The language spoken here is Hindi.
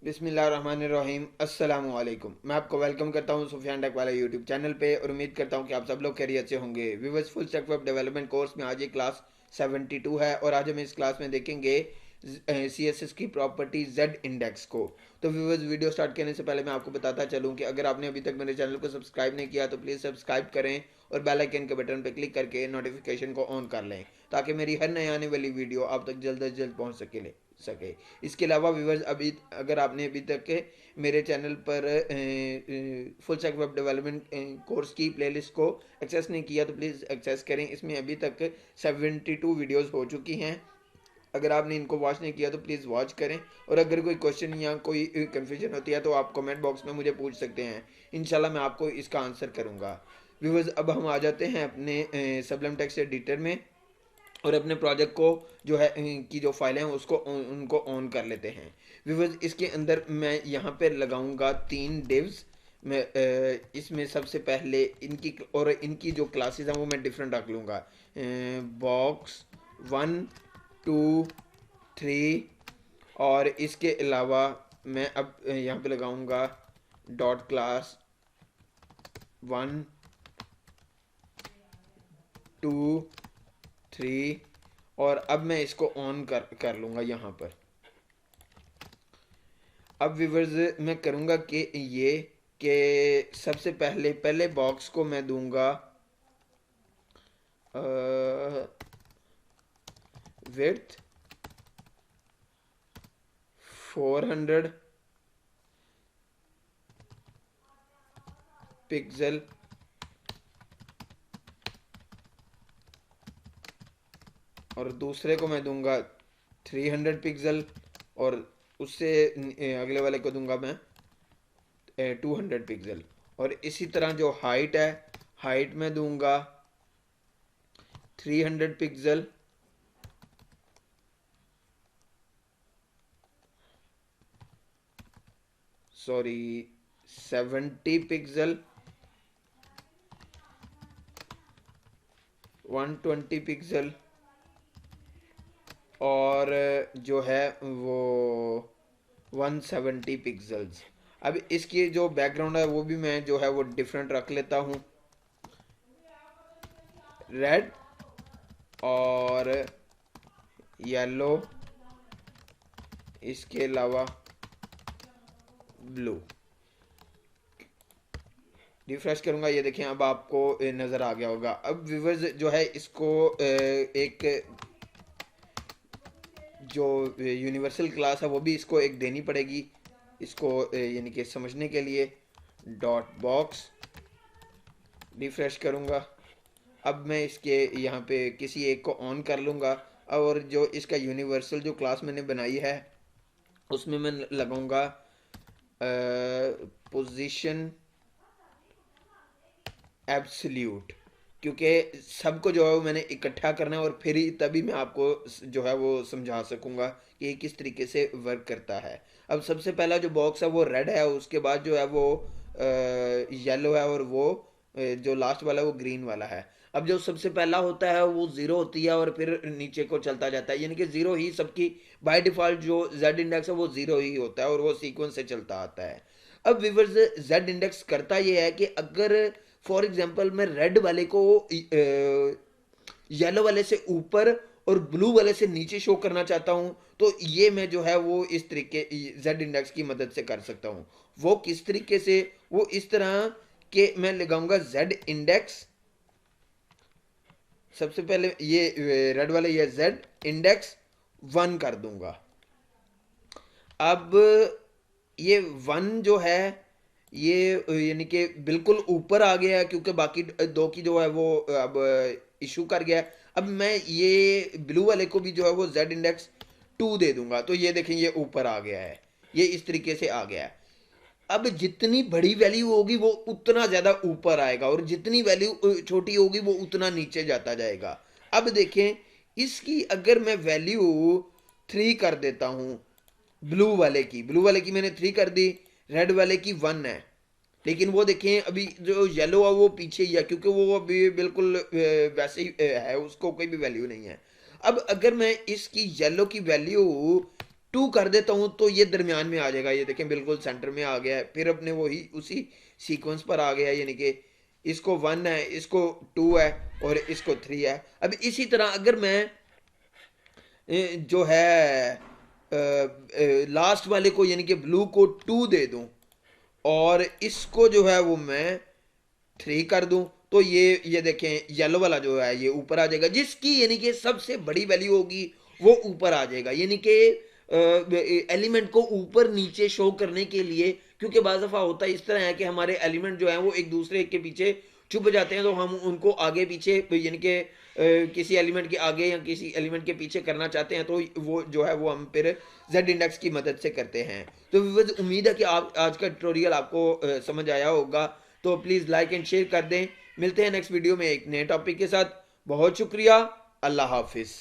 बिस्मिल्लाहिर्रहमानिर्रहीम अस्सलामु अलैकुम। मैं आपको वेलकम करता हूं सुफियान टेक वाला यूट्यूब चैनल पे और उम्मीद करता हूं कि आप सब लोग खैरियत से होंगे। Viewers, full stack web development course में आज ये क्लास 72 है और आज हम इस क्लास में देखेंगे CSS की प्रॉपर्टी Z इंडेक्स को। तो व्यूअर्स, वीडियो स्टार्ट करने से पहले मैं आपको बताता चलूँ कि अगर आपने अभी तक मेरे चैनल को सब्सक्राइब नहीं किया तो प्लीज़ सब्सक्राइब करें और बेल आइकन के बटन पर क्लिक करके नोटिफिकेशन को ऑन कर लें ताकि मेरी हर नई आने वाली वीडियो आप तक जल्द से जल्द पहुँच सके। इसके अलावा व्यूवर्स, अभी अगर आपने अभी तक के मेरे चैनल पर full stack web development course की प्लेलिस्ट को एक्सेस नहीं किया तो प्लीज़ एक्सेस करें। इसमें अभी तक 72 वीडियोस हो चुकी हैं। अगर आपने इनको वॉच नहीं किया तो प्लीज़ वॉच करें और अगर कोई क्वेश्चन या कोई कन्फ्यूजन होती है तो आप कमेंट बॉक्स में मुझे पूछ सकते हैं। इंशाल्लाह मैं आपको इसका आंसर करूँगा। व्यूवर्स, अब हम आ जाते हैं अपने सबलम टेक्स्ट एडिटर में और अपने प्रोजेक्ट को जो है की जो फाइलें हैं उसको उनको ऑन कर लेते हैं। व्यूवर्स, इसके अंदर मैं यहाँ पे लगाऊंगा 3 डिव्स। मैं इसमें सबसे पहले इनकी जो क्लासेस हैं वो मैं डिफरेंट रख लूँगा। बॉक्स 1 2 3 और इसके अलावा मैं अब यहाँ पे लगाऊंगा डॉट क्लास 1 2 3 और अब मैं इसको ऑन कर लूँगा यहाँ पर। अब व्यूवर्स, मैं करूँगा कि सबसे पहले बॉक्स को मैं दूंगा विड्थ 400 पिक्सल और दूसरे को मैं दूंगा 300 पिक्सल और उससे अगले वाले को दूंगा मैं 200 पिक्सल। और इसी तरह जो हाइट है, हाइट में दूंगा 300 पिक्सल सॉरी 70 पिक्सल 120 पिक्सल और जो है वो 170 पिक्सल्स। अब इसकी जो बैकग्राउंड है वो भी मैं जो है वो डिफरेंट रख लेता हूँ, रेड और येलो, इसके अलावा ब्लू। रिफ्रेश करूंगा, ये देखें अब आपको नज़र आ गया होगा। अब व्यूवर्स जो है इसको एक जो यूनिवर्सल क्लास है वो भी इसको एक देनी पड़ेगी इसको यानी कि समझने के लिए। डॉट बॉक्स रिफ्रेश करूँगा। अब मैं इसके यहाँ पे किसी एक को ऑन कर लूँगा और जो इसका यूनिवर्सल जो क्लास मैंने बनाई है उसमें मैं लगाऊंगा पोजीशन एब्सोल्यूट, क्योंकि सबको जो है वो मैंने इकट्ठा करना है और फिर ही तभी मैं आपको जो है वो समझा सकूंगा कि ये किस तरीके से वर्क करता है। अब सबसे पहला जो बॉक्स है वो रेड है, उसके बाद जो है वो येलो है और वो जो लास्ट वाला है वो ग्रीन वाला है। अब जो सबसे पहला होता है वो ज़ीरो होती है और फिर नीचे को चलता जाता है, यानी कि ज़ीरो ही सबकी बाय डिफ़ॉल्ट जो जेड इंडेक्स है वो ज़ीरो ही होता है और वो सीक्वेंस से चलता आता है। अब व्यूअर्स, जेड इंडेक्स करता ये है कि अगर फॉर एग्जांपल मैं रेड वाले को येलो वाले से ऊपर और ब्लू वाले से नीचे शो करना चाहता हूं तो ये मैं जो है वो इस तरीके जेड इंडेक्स की मदद से कर सकता हूं। वो किस तरीके से? वो इस तरह के मैं लगाऊंगा जेड इंडेक्स। सबसे पहले ये रेड वाले ये जेड इंडेक्स 1 कर दूंगा। अब ये 1 जो है ये यानी कि बिल्कुल ऊपर आ गया है क्योंकि बाकी दो की जो है वो अब इशू कर गया है। अब मैं ये ब्लू वाले को भी जो है वो जेड इंडेक्स 2 दे दूंगा तो ये देखें ये ऊपर आ गया है, ये इस तरीके से आ गया है। अब जितनी बड़ी वैल्यू होगी वो उतना ज़्यादा ऊपर आएगा और जितनी वैल्यू छोटी होगी वो उतना नीचे जाता जाएगा। अब देखें, इसकी अगर मैं वैल्यू 3 कर देता हूँ ब्लू वाले की मैंने 3 कर दी, रेड वाले की 1 है, लेकिन वो देखें अभी जो येलो है वो पीछे ही है क्योंकि वो अभी बिल्कुल वैसे ही है, उसको कोई भी वैल्यू नहीं है। अब अगर मैं इसकी येलो की वैल्यू 2 कर देता हूँ तो ये दरमियान में आ जाएगा, ये देखें बिल्कुल सेंटर में आ गया है। फिर अपने वही उसी सीक्वेंस पर आ गया, यानी कि इसको 1 है, इसको 2 है और इसको 3 है। अब इसी तरह अगर मैं जो है लास्ट वाले को यानी कि ब्लू को 2 दे दूं और इसको जो है वो मैं 3 कर दूं, तो ये देखें येलो वाला जो है ये ऊपर आ जाएगा, जिसकी यानी कि सबसे बड़ी वैल्यू होगी वो ऊपर आ जाएगा। यानी कि एलिमेंट को ऊपर नीचे शो करने के लिए, क्योंकि बाज़ दफ़ा होता है इस तरह है कि हमारे एलिमेंट जो है वो एक दूसरे के पीछे छुप जाते हैं, तो हम उनको आगे पीछे यानी कि किसी एलिमेंट के आगे या किसी एलिमेंट के पीछे करना चाहते हैं, तो वो जो है वो हम फिर जेड इंडेक्स की मदद से करते हैं। तो व्यूअर्स, उम्मीद है कि आप आज का ट्यूटोरियल आपको समझ आया होगा। तो प्लीज़ लाइक एंड शेयर कर दें। मिलते हैं नेक्स्ट वीडियो में एक नए टॉपिक के साथ। बहुत शुक्रिया। अल्लाह हाफिज़।